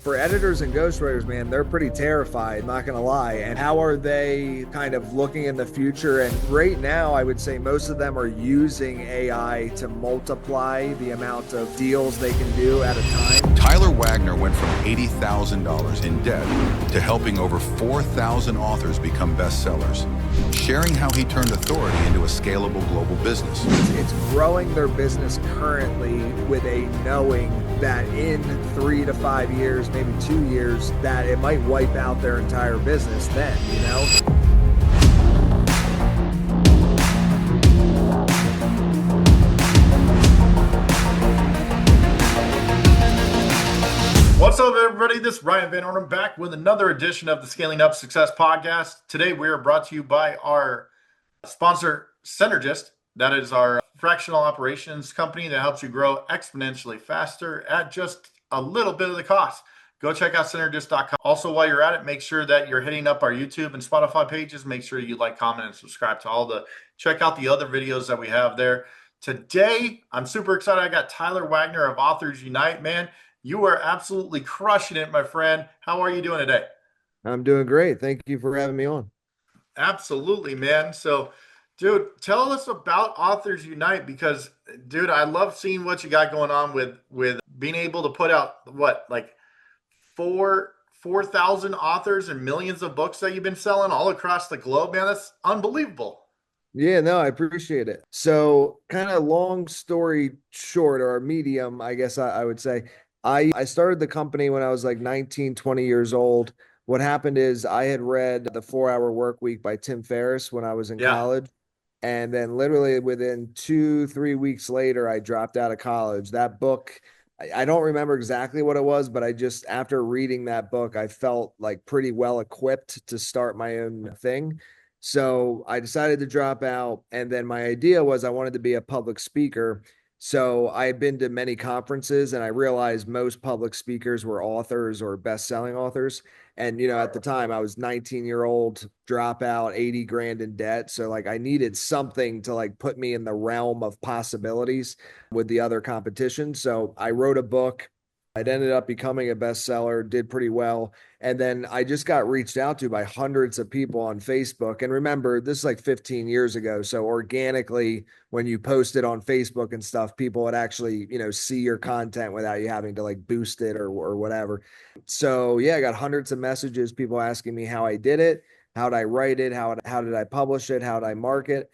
For editors and ghostwriters, man, they're pretty terrified, not gonna lie. And how are they kind of looking in the future? And right now, I would say most of them are using AI to multiply the amount of deals they can do at a time. Tyler Wagner went from $80,000 in debt to helping over 4,000 authors become bestsellers, sharing how he turned authority into a scalable global business. It's growing their business currently with a knowing that in 3 to 5 years, maybe 2 years, that it might wipe out their entire business then, you know? What's up, everybody? This is Ryan Van Ornum back with another edition of the Scaling Up Success Podcast. Today, we are brought to you by our sponsor, Synergist. That is our fractional operations company that helps you grow exponentially faster at just a little bit of the cost. Go check out Synergist.com. Also, while you're at it, make sure that you're hitting up our YouTube and Spotify pages. Make sure you like, comment, and subscribe to check out the other videos that we have there. Today, I'm super excited. I got Tyler Wagner of Authors Unite. Man, you are absolutely crushing it, my friend. How are you doing today? I'm doing great. Thank you for having me on. Absolutely, man. So, dude, tell us about Authors Unite because, dude, I love seeing what you got going on with being able to put out like 4,000 authors and millions of books that you've been selling all across the globe, man. That's unbelievable. Yeah, no, I appreciate it. So, kind of long story short, or medium, I guess I would say, I started the company when I was like 19, 20 years old. What happened is I had read The 4 Hour Workweek by Tim Ferriss when I was in Yeah. college. And then literally within 2, 3 weeks later, I dropped out of college. That book, I don't remember exactly what it was, but after reading that book, I felt like pretty well equipped to start my own thing. So I decided to drop out. And then my idea was I wanted to be a public speaker. So I had been to many conferences and I realized most public speakers were authors or best-selling authors. And, at the time I was 19-year-old dropout, 80 grand in debt. So like I needed something to like put me in the realm of possibilities with the other competition. So I wrote a book. It ended up becoming a bestseller, did pretty well. And then I just got reached out to by hundreds of people on Facebook. And remember, this is like 15 years ago. So organically, when you post it on Facebook and stuff, people would actually, see your content without you having to like boost it or whatever. So yeah, I got hundreds of messages, people asking me how I did it, how did I write it, how did I publish it, how did I market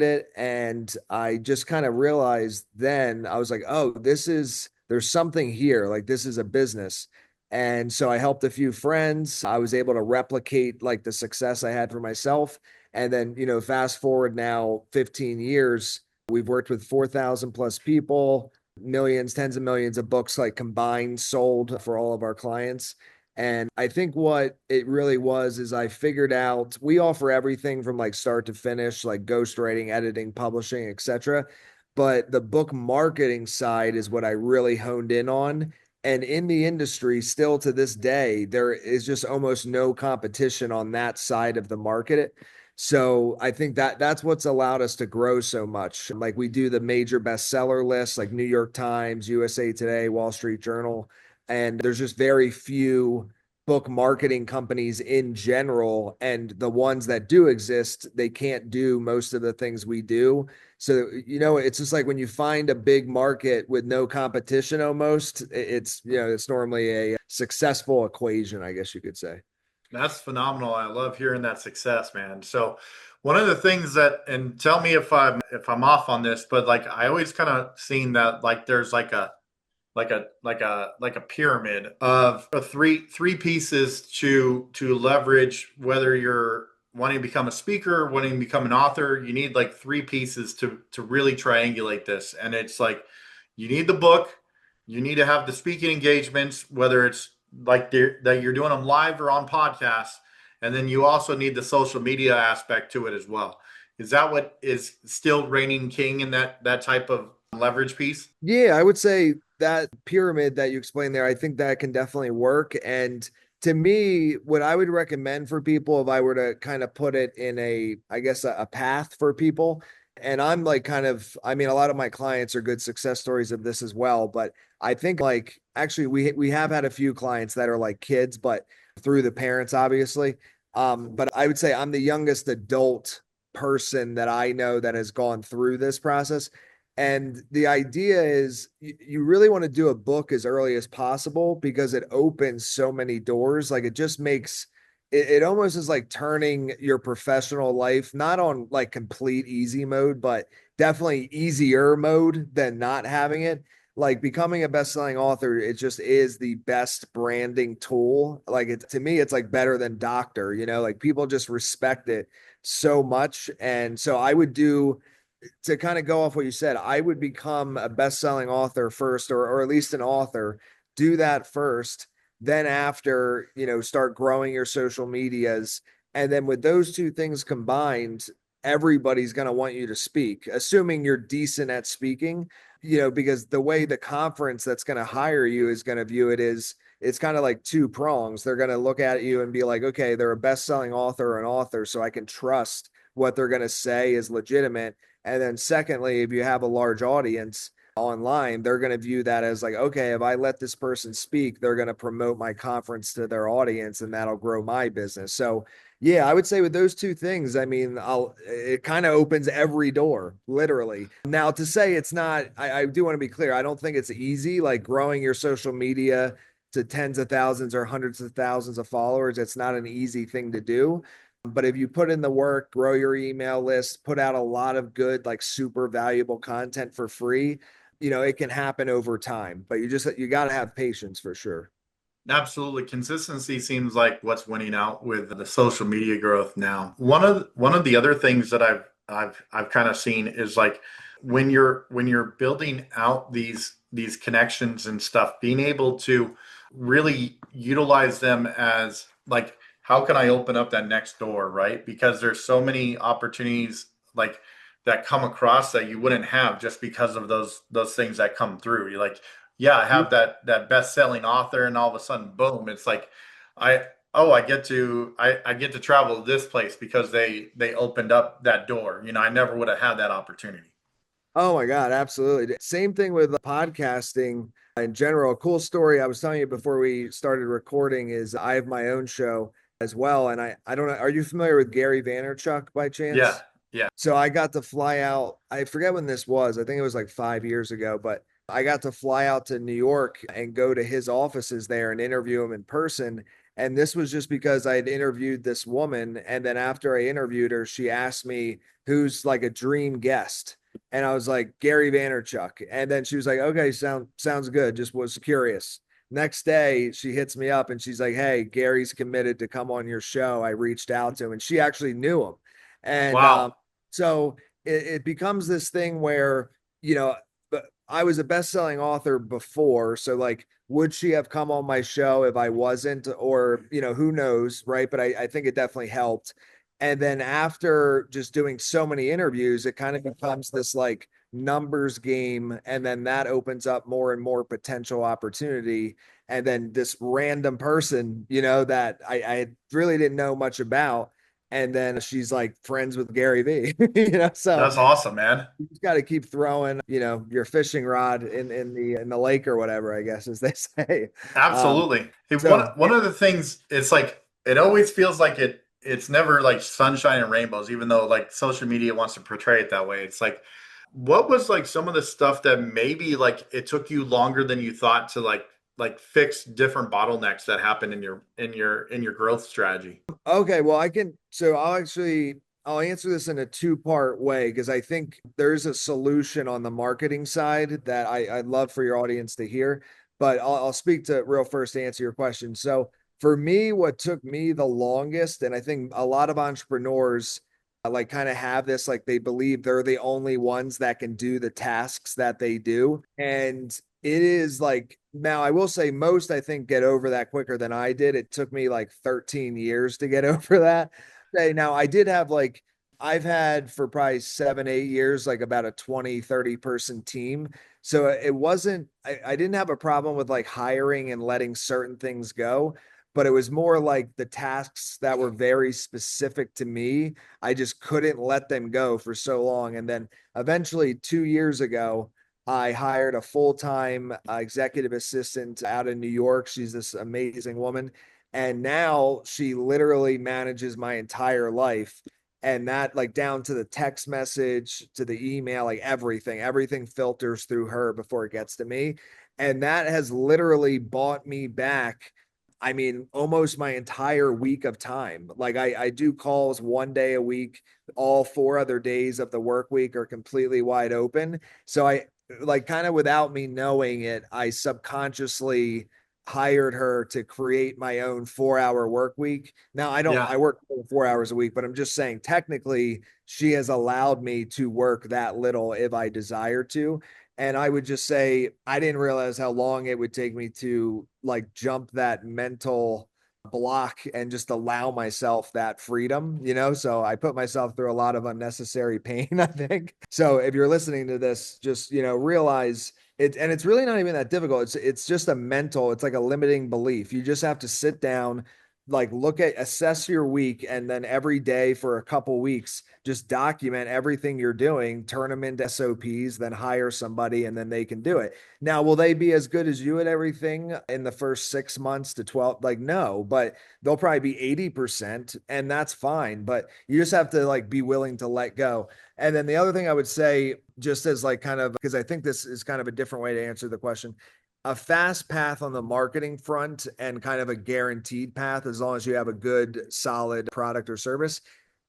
it. And I just kind of realized then I was like, oh, there's something here. Like this is a business. And so I helped a few friends. I was able to replicate like the success I had for myself. And then, fast forward now 15 years, we've worked with 4,000 plus people, millions, tens of millions of books like combined sold for all of our clients. And I think what it really was is I figured out we offer everything from like start to finish, like ghostwriting, editing, publishing, etc. But the book marketing side is what I really honed in on. And in the industry, still to this day, there is just almost no competition on that side of the market. So I think that's what's allowed us to grow so much. Like we do the major bestseller lists like New York Times, USA Today, Wall Street Journal, and there's just very few book marketing companies in general. And the ones that do exist, they can't do most of the things we do. So, it's just like when you find a big market with no competition almost, it's normally a successful equation, I guess you could say. That's phenomenal. I love hearing that success, man. So one of the things and tell me if I'm off on this, but like I always kind of seen that like there's like a pyramid of three pieces to leverage whether you're wanting to become a speaker, wanting to become an author. You need like three pieces to really triangulate this. And it's like you need the book, you need to have the speaking engagements, whether it's like that you're doing them live or on podcasts, and then you also need the social media aspect to it as well. Is that what is still reigning king in that type of leverage piece? Yeah, I would say that pyramid that you explained there, I think that can definitely work. And to me, what I would recommend for people, if I were to kind of put it in I guess, a path for people, And I'm like kind of, I mean, a lot of my clients are good success stories of this as well, but I think like actually we have had a few clients that are like kids, but through the parents, obviously. But I would say I'm the youngest adult person that I know that has gone through this process. And the idea is you really want to do a book as early as possible because it opens so many doors. Like it just makes it almost is like turning your professional life not on like complete easy mode, but definitely easier mode than not having it. Like becoming a best-selling author, it just is the best branding tool. Like it to me, it's like better than doctor, like people just respect it so much. And so I would do to kind of go off what you said, I would become a best-selling author first, or at least an author, do that first. Then after, start growing your social medias. And then with those two things combined, everybody's going to want you to speak, assuming you're decent at speaking, because the way the conference that's going to hire you is going to view it is it's kind of like two prongs. They're going to look at you and be like, okay, they're a best-selling author or an author, so I can trust what they're going to say is legitimate. And then secondly, if you have a large audience online, they're going to view that as like, okay, if I let this person speak, they're going to promote my conference to their audience and that'll grow my business. So yeah, I would say with those two things, I mean, it kind of opens every door, literally. Now to say it's not, I do want to be clear. I don't think it's easy, like growing your social media to tens of thousands or hundreds of thousands of followers. It's not an easy thing to do. But if you put in the work, grow your email list, put out a lot of good, like super valuable content for free, it can happen over time. But you got to have patience for sure. Absolutely. Consistency seems like what's winning out with the social media growth now. One of the other things that I've kind of seen is like when you're building out these connections and stuff, being able to really utilize them as like how can I open up that next door, right? Because there's so many opportunities like that come across that you wouldn't have just because of those things that come through. You're like, yeah, I have that best-selling author, and all of a sudden, boom, it's like I I get to travel to this place because they opened up that door. I never would have had that opportunity. Oh my God, absolutely. Same thing with podcasting in general. A cool story I was telling you before we started recording is I have my own show as well. And I don't know, are you familiar with Gary Vaynerchuk by Yeah, chance? yeah. So I got to fly out. I forget when this was. I think it was like 5 years ago, but I got to fly out to New York and go to his offices there and interview him in person. And this was just because I had interviewed this woman. And then after I interviewed her, she asked me who's like a dream guest. And I was like, Gary Vaynerchuk. And then she was like, okay, sounds good. Just was curious. Next day, she hits me up and she's like, hey, Gary's committed to come on your show. I reached out to him and she actually knew him. And Wow. so it becomes this thing where, but I was a best-selling author before. So like, would she have come on my show if I wasn't? Or, who knows, right? But I think it definitely helped. And then after just doing so many interviews, it kind of becomes this like numbers game. And then that opens up more and more potential opportunity. And then this random person, that I really didn't know much about. And then she's like friends with Gary Vee, so That's awesome, man. you just got to keep throwing, your fishing rod in the lake or whatever, I guess, as they say. Um, Absolutely. Hey, one so one of the things, it's like it always feels like it's never like sunshine and rainbows, even though like social media wants to portray it that way. It's like, what was like some of the stuff that maybe like it took you longer than you thought to like fix different bottlenecks that happen in your growth strategy? okay, well, so I'll answer this in a two-part way because I think there's a solution on the marketing side that I'd love for your audience to hear, but I'll speak to real first to answer your question. So for me, what took me the longest, and I think a lot of entrepreneurs like kind of have this, like they believe they're the only ones that can do the tasks that they do. And it is like, now I will say most I think get over that quicker than I did. It took me like 13 years to get over that. Okay, now I did have like I've had for probably 7, 8 years, like about a 20, 30 person team. So it wasn't, I didn't have a problem with like hiring and letting certain things go. but it was more like the tasks that were very specific to me. I just couldn't let them go for so long. And then eventually 2 years ago, I hired a full-time executive assistant out of New York. She's this amazing woman. And now she literally manages my entire life. And that, like, down to the text message, to the email, like everything filters through her before it gets to me. And that has literally bought me back, I mean, almost my entire week of time. Like I do calls 1 day a week. All 4 other days of the work week are completely wide open. So I, like, kind of without me knowing it, I subconsciously hired her to create my own 4 hour work week. Now Yeah. I work 4 hours a week, but I'm just saying technically she has allowed me to work that little if I desire to. And I would just say, I didn't realize how long it would take me to like jump that mental block and just allow myself that freedom, you know? So I put myself through a lot of unnecessary pain, I think. So if you're listening to this, just, realize it, and it's really not even that difficult. It's just a mental, it's like a limiting belief. You just have to sit down, like assess your week, and then every day for a couple weeks, just document everything you're doing, turn them into SOPs, then hire somebody and then they can do it. Now, will they be as good as you at everything in the first 6 months to 12? Like, no, but they'll probably be 80%, and that's fine. But you just have to like be willing to let go. And then the other thing I would say, just as like kind of, because I think this is kind of a different way to answer the question, a fast path on the marketing front and kind of a guaranteed path, as long as you have a good, solid product or service,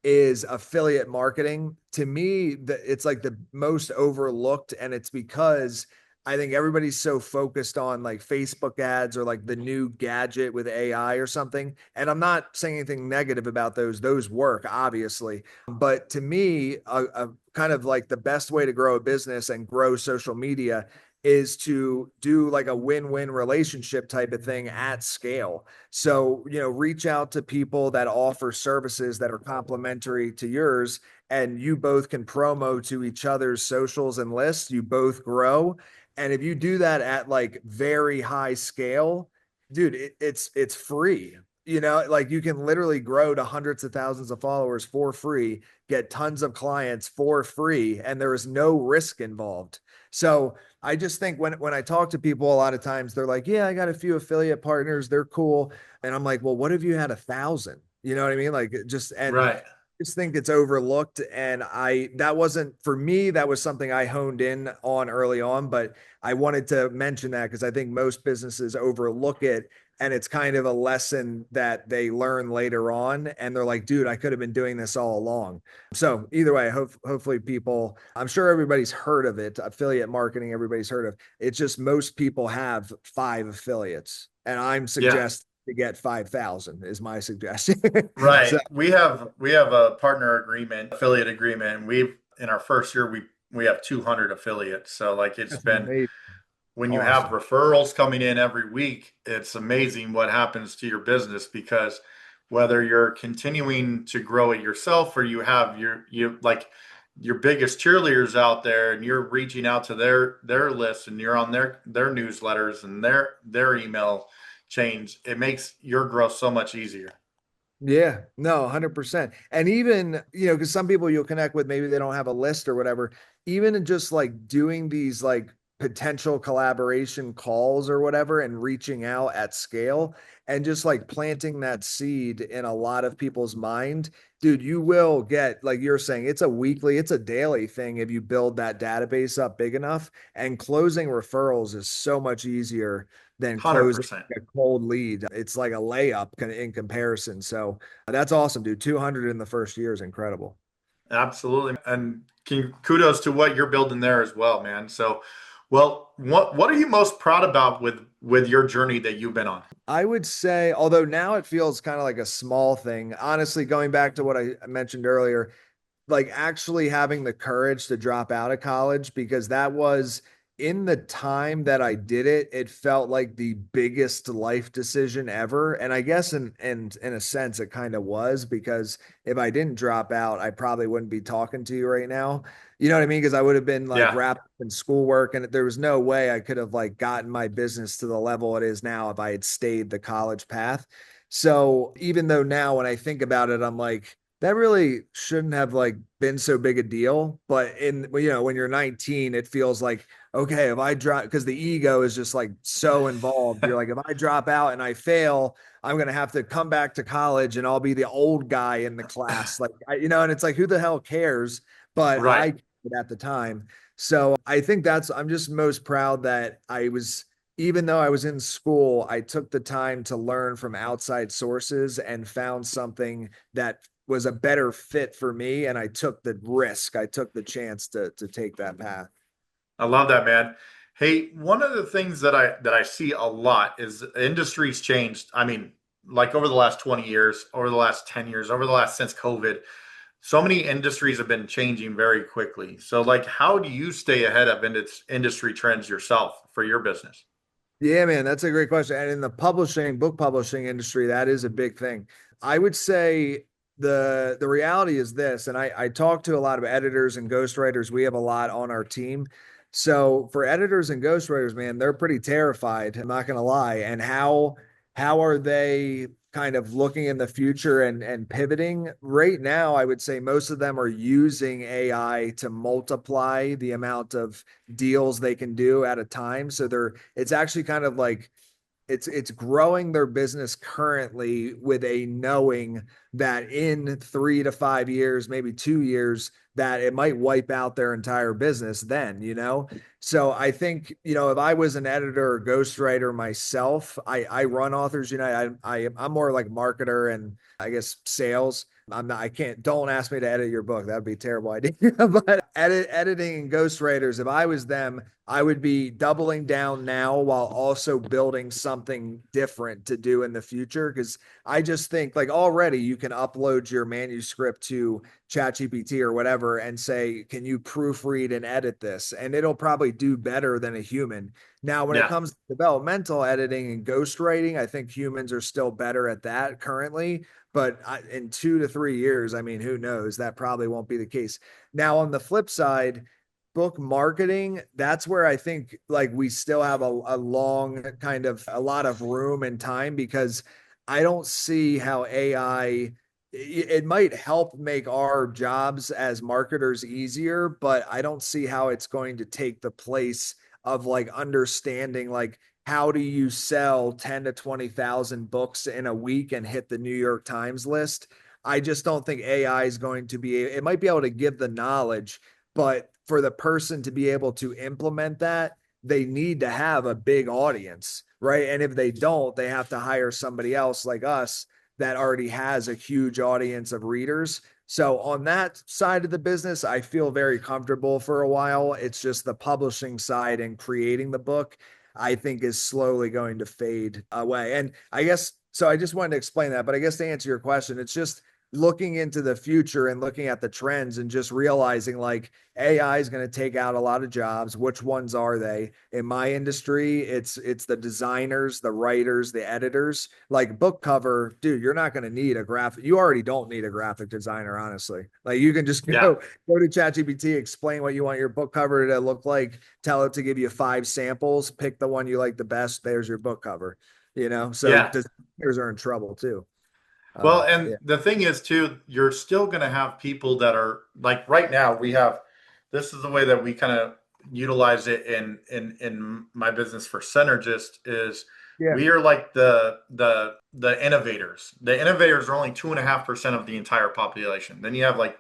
is affiliate marketing. To me, it's like the most overlooked, and it's because I think everybody's so focused on like Facebook ads or like the new gadget with AI or something. And I'm not saying anything negative about those. Those work, obviously. But to me, a kind of like the best way to grow a business and grow social media is to do like a win-win relationship type of thing at scale. So, reach out to people that offer services that are complementary to yours, and you both can promo to each other's socials and lists. You both grow. And if you do that at like very high scale, dude, it's free. Like you can literally grow to hundreds of thousands of followers for free, get tons of clients for free, and there is no risk involved. So I just think when I talk to people, a lot of times they're like, yeah, I got a few affiliate partners, they're cool. And I'm like, well, what if you had 1,000? You know what I mean? Like and Right. just think it's overlooked. And that wasn't for me, that was something I honed in on early on, but I wanted to mention that because I think most businesses overlook it. And it's kind of a lesson that they learn later on. And they're like, dude, I could have been doing this all along. So either way, hopefully people, I'm sure everybody's heard of it. Affiliate marketing, everybody's heard of. It's just most people have 5 affiliates. And I'm Yeah. suggesting to get 5,000 is my suggestion. Right. So We have a partner agreement, affiliate agreement, and we've in our first year we have 200 affiliates. So like it's that's been amazing. when you have Awesome. referrals coming in every week, it's amazing what happens to your business because whether you're continuing to grow it yourself or you have you like your biggest cheerleaders out there and you're reaching out to their list and you're on their newsletters and their email chains, it makes your growth so much easier. Yeah, no, 100%. And even, because some people you'll connect with, maybe they don't have a list or whatever, even in just like doing these like potential collaboration calls or whatever and reaching out at scale and just like planting that seed in a lot of people's mind, dude, you will get, like you're saying, it's a daily thing if you build that database up big enough. And closing referrals is so much easier than closing 100%. a cold lead. It's like a layup in comparison. So that's awesome, dude. 200 in the first year is incredible. Absolutely. And kudos to what you're building there as well, man. So, well, what are you most proud about with your journey that you've been on? I would say, although now it feels kind of like a small thing, honestly, going back to what I mentioned earlier, like actually having the courage to drop out of college, because that was in the time that I did it, it felt like the biggest life decision ever. And I guess in a sense it kind of was, because if I didn't drop out, I probably wouldn't be talking to you right now. You know what I mean? Because I would have been like Yeah. wrapped up in schoolwork, and there was no way I could have like gotten my business to the level it is now if I had stayed the college path. So even though now when I think about it, I'm like, that really shouldn't have like been so big a deal. But when you're 19, it feels like, okay, if I drop, because the ego is just like so involved. You're like, if I drop out and I fail, I'm gonna have to come back to college and I'll be the old guy in the class. Like, and it's like, who the hell cares? But Right. I cared at the time. So I think I'm just most proud that even though I was in school, I took the time to learn from outside sources and found something that was a better fit for me. And I took the risk. I took the chance to take that path. I love that, man. Hey, one of the things that I see a lot is industries changed. I mean, like over the last 20 years, over the last 10 years, over the last since COVID, so many industries have been changing very quickly. So like how do you stay ahead of industry trends yourself for your business? Yeah, man, that's a great question. And in the book publishing industry, that is a big thing. I would say the reality is this, and I talk to a lot of editors and ghostwriters. We have a lot on our team. So for editors and ghostwriters, man, they're pretty terrified. I'm not gonna lie. And how are they kind of looking in the future and pivoting? Right now, I would say most of them are using AI to multiply the amount of deals they can do at a time. So it's actually kind of like it's growing their business currently with a knowing that in 3 to 5 years, maybe 2 years, that it might wipe out their entire business then. So I think, if I was an editor or ghostwriter myself, I run Authors United. I'm more like marketer and I guess sales. I can't, don't ask me to edit your book. That would be a terrible idea. But editing and ghostwriters, if I was them, I would be doubling down now while also building something different to do in the future. Because I just think like already you can upload your manuscript to ChatGPT or whatever and say, can you proofread and edit this? And it'll probably do better than a human. Now, when it Yeah. comes to developmental editing and ghostwriting, I think humans are still better at that currently. But in 2 to 3 years, I mean, who knows? That probably won't be the case. Now, on the flip side, book marketing, that's where I think like we still have a long kind of a lot of room and time, because I don't see how AI, it might help make our jobs as marketers easier, but I don't see how it's going to take the place of like understanding like how do you sell 10 to 20,000 books in a week and hit the New York Times list. I just don't think AI is going to be, it might be able to give the knowledge, but for the person to be able to implement that, they need to have a big audience, right? And if they don't, they have to hire somebody else like us that already has a huge audience of readers. So on that side of the business, I feel very comfortable for a while. It's just the publishing side and creating the book, I think is slowly going to fade away. And I guess, so I just wanted to explain that, but I guess to answer your question, it's just looking into the future and looking at the trends and just realizing like AI is going to take out a lot of jobs. Which ones are they? In my industry, it's the designers, the writers, the editors. Like book cover, dude, you're not going to need a graphic. You already don't need a graphic designer, honestly. Like you can just Yeah. go to ChatGPT, explain what you want your book cover to look like, tell it to give you 5 samples, pick the one you like the best. There's your book cover. So Yeah. designers are in trouble too. Well, and Yeah. the thing is too, you're still going to have people that are like right now we have this is the way that we kind of utilize it in my business for Synergist is Yeah. we are like the innovators. The innovators are only 2.5% of the entire population. Then you have like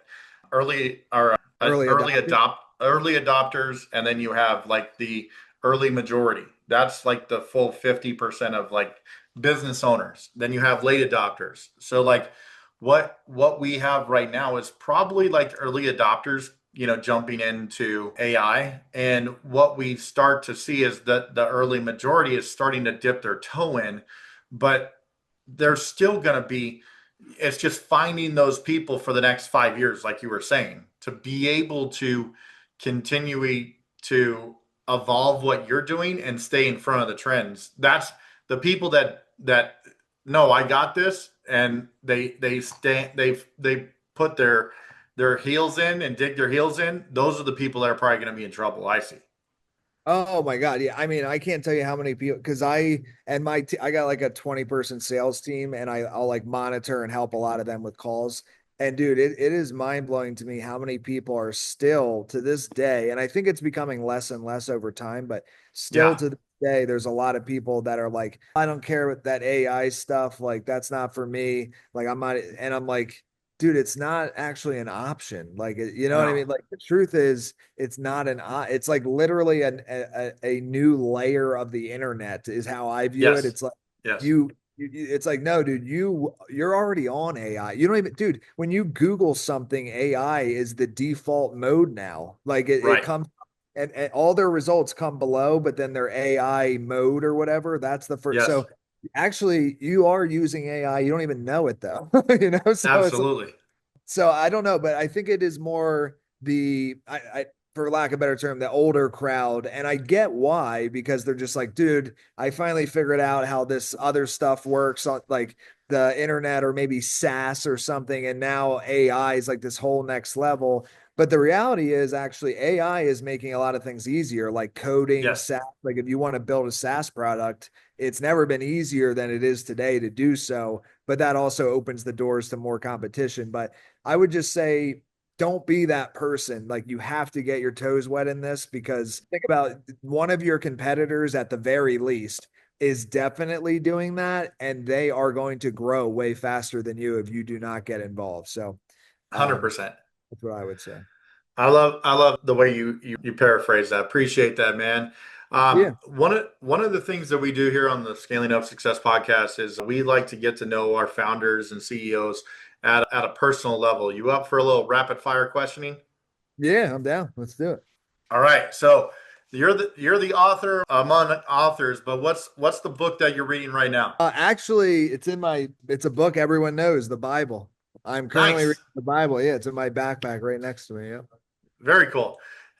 Early adopter. early adopters, and then you have like the early majority. That's like the full 50% of like business owners. Then you have late adopters. So like what we have right now is probably like early adopters, jumping into AI. And what we start to see is that the early majority is starting to dip their toe in, but there's still going to be, it's just finding those people for the next 5 years, like you were saying, to be able to continue to evolve what you're doing and stay in front of the trends. That's the people that no, I got this, and they put their heels in and dig their heels in. Those are the people that are probably going to be in trouble. I see. Oh my God. Yeah. I mean, I can't tell you how many people, because I got like a 20-person sales team, and I'll like monitor and help a lot of them with calls. And dude, it is mind blowing to me how many people are still to this day. And I think it's becoming less and less over time, but still Yeah. to this day, there's a lot of people that are like, I don't care with that AI stuff. Like, that's not for me. Like, I'm not, and I'm like, dude, it's not actually an option. Like, you know what I No. mean? Like, the truth is, it's not it's like literally a new layer of the internet is how I view it. Yes. It's like Yes. it's like, no, dude, you're already on AI. You don't even, dude, when you Google something, AI is the default mode now. Like it Right. comes, and all their results come below, but then their AI mode or whatever, that's the first. Yes. So actually you are using AI. You don't even know it though. So it's like, Absolutely. so I don't know, but I think it is more I for lack of a better term, the older crowd. And I get why, because they're just like, dude, I finally figured out how this other stuff works on like the internet or maybe SaaS or something. And now AI is like this whole next level. But the reality is actually AI is making a lot of things easier, like coding, Yes. SaaS. Like if you want to build a SaaS product, it's never been easier than it is today to do so. But that also opens the doors to more competition. But I would just say, don't be that person. Like, you have to get your toes wet in this, because think about one of your competitors at the very least is definitely doing that, and they are going to grow way faster than you if you do not get involved. So, um, 100%. that's what I would say. I love the way you paraphrase that. Appreciate that, man. Yeah. One of the things that we do here on the Scaling Up Success podcast is we like to get to know our founders and CEOs at a personal level. You up for a little rapid fire questioning? Yeah, I'm down. Let's do it. All right. So you're the author among authors, but what's the book that you're reading right now? Actually, it's a book everyone knows, the Bible. I'm currently Nice. reading the Bible. Yeah, it's in my backpack right next to me. Yeah. Very cool.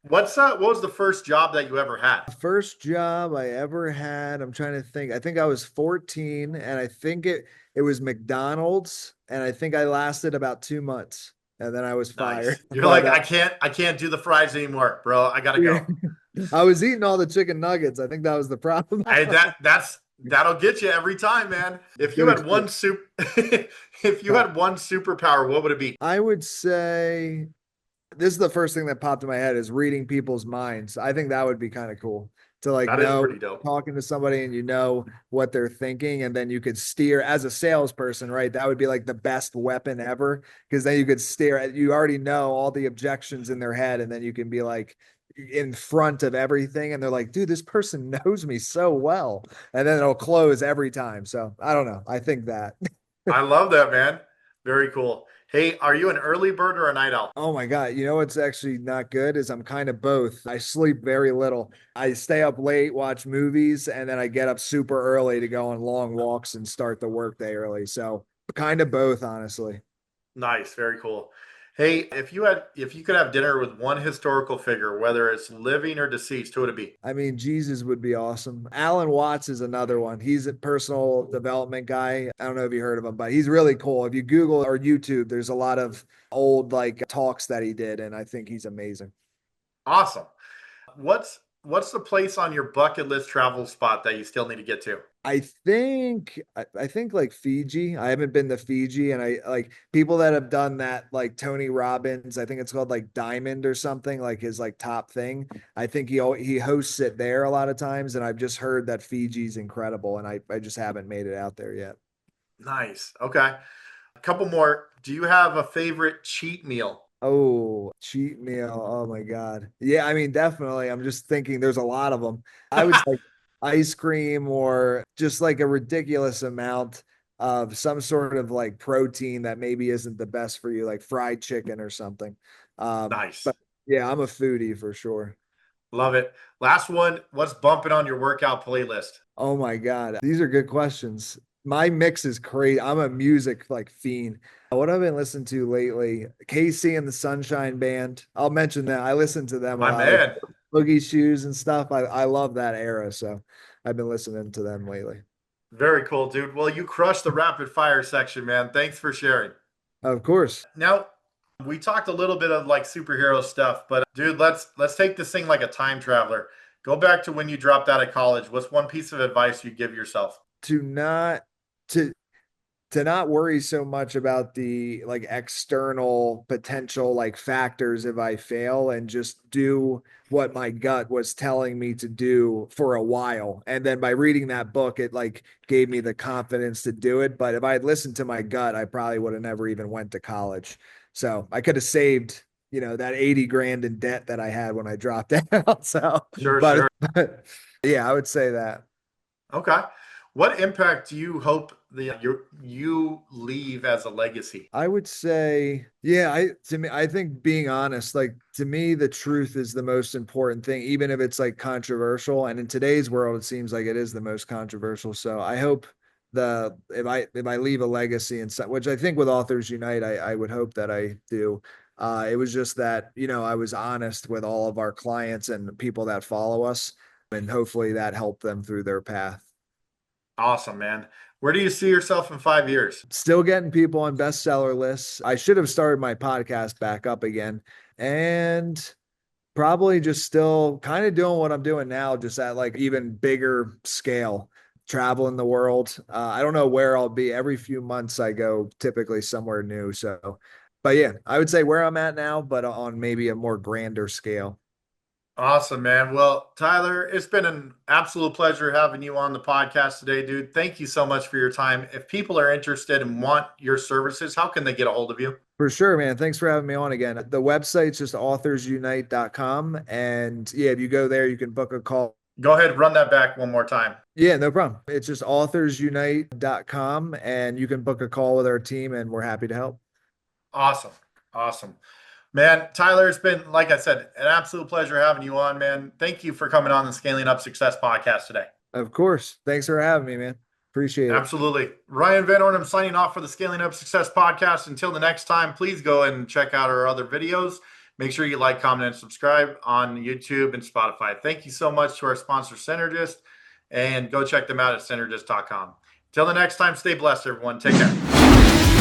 What was the first job that you ever had? First job I ever had, I'm trying to think. I think I was 14, and I think it was McDonald's, and I think I lasted about 2 months, and then I was fired. Nice. You're But like, I can't do the fries anymore, bro. I gotta yeah, go. I was eating all the chicken nuggets. I think that was the problem. Hey, that'll get you every time, man. If you Good had excuse. one if you had one superpower, what would it be? I would say this is the first thing that popped in my head, is reading people's minds. I think that would be kind of cool to like That is know pretty dope. talking to somebody and you know what they're thinking, and then you could steer as a salesperson, right? That would be like the best weapon ever, because then you could steer at, you already know all the objections in their head, and then you can be like in front of everything, and they're like, dude, this person knows me so well, and then it'll close every time. So I don't know. I think that. I love that, man. Very cool. Hey, are you an early bird or a night owl? Oh my God. You know what's actually not good is I'm kind of both. I sleep very little. I stay up late, watch movies, and then I get up super early to go on long walks and start the workday early. So kind of both, honestly. Nice, very cool. Hey, if you could have dinner with one historical figure, whether it's living or deceased, who would it be? I mean, Jesus would be awesome. Alan Watts is another one. He's a personal development guy. I don't know if you heard of him, but he's really cool. If you Google or YouTube, there's a lot of old like talks that he did, and I think he's amazing. Awesome. What's the place on your bucket list travel spot that you still need to get to? I think like Fiji. I haven't been to Fiji, and I like people that have done that, like Tony Robbins. I think it's called like Diamond or something, like his like top thing. I think he hosts it there a lot of times, and I've just heard that Fiji's incredible, and I just haven't made it out there yet. Nice. Okay. A couple more. Do you have a favorite cheat meal? Oh, cheat meal. Oh my God. Yeah, I mean, definitely. I'm just thinking there's a lot of them. I would say ice cream, or just like a ridiculous amount of some sort of like protein that maybe isn't the best for you, like fried chicken or something. Nice. But yeah, I'm a foodie for sure. Love it. Last one. What's bumping on your workout playlist? Oh my God. These are good questions. My mix is crazy. I'm a music like fiend. What I've been listening to lately, Casey and the Sunshine Band. I'll mention that. I listen to them a My lot, like man. Boogie Shoes and stuff. I love that era. So I've been listening to them lately. Very cool, dude. Well, you crushed the rapid fire section, man. Thanks for sharing. Of course. Now, we talked a little bit of like superhero stuff, but dude, let's take this thing like a time traveler. Go back to when you dropped out of college. What's one piece of advice you'd give yourself? To not to to not worry so much about the like external potential like factors if I fail and just do what my gut was telling me to do for a while. And then by reading that book, it like gave me the confidence to do it. But if I had listened to my gut, I probably would have never even went to college. So I could have saved, that 80 grand in debt that I had when I dropped out. So, Sure, but, sure. but yeah, I would say that. Okay. What impact do you hope you leave as a legacy? I would say, yeah, I think being honest, like to me, the truth is the most important thing, even if it's like controversial. And in today's world, it seems like it is the most controversial. So I hope if I leave a legacy and stuff, which I think with Authors Unite, I would hope that I do. It was just that, I was honest with all of our clients and people that follow us, and hopefully that helped them through their path. Awesome, man. Where do you see yourself in 5 years? Still getting people on bestseller lists. I should have started my podcast back up again and probably just still kind of doing what I'm doing now, just at like even bigger scale, traveling the world. I don't know where I'll be. Every few months I go typically somewhere new. So, but yeah, I would say where I'm at now, but on maybe a more grander scale. Awesome, man. Well, Tyler, it's been an absolute pleasure having you on the podcast today, dude. Thank you so much for your time. If people are interested and want your services, how can they get a hold of you? For sure, man. Thanks for having me on again. The website's just authorsunite.com. And yeah, if you go there, you can book a call. Go ahead, run that back one more time. Yeah, no problem. It's just authorsunite.com and you can book a call with our team and we're happy to help. Awesome. Awesome. Man, Tyler, it's been, like I said, an absolute pleasure having you on, man. Thank you for coming on the Scaling Up Success podcast today. Of course. Thanks for having me, man. Appreciate it. Absolutely. Ryan Van Ornum signing off for the Scaling Up Success podcast. Until the next time, please go and check out our other videos. Make sure you like, comment, and subscribe on YouTube and Spotify. Thank you so much to our sponsor, Synergist, and go check them out at synergist.com. Till the next time, stay blessed, everyone. Take care.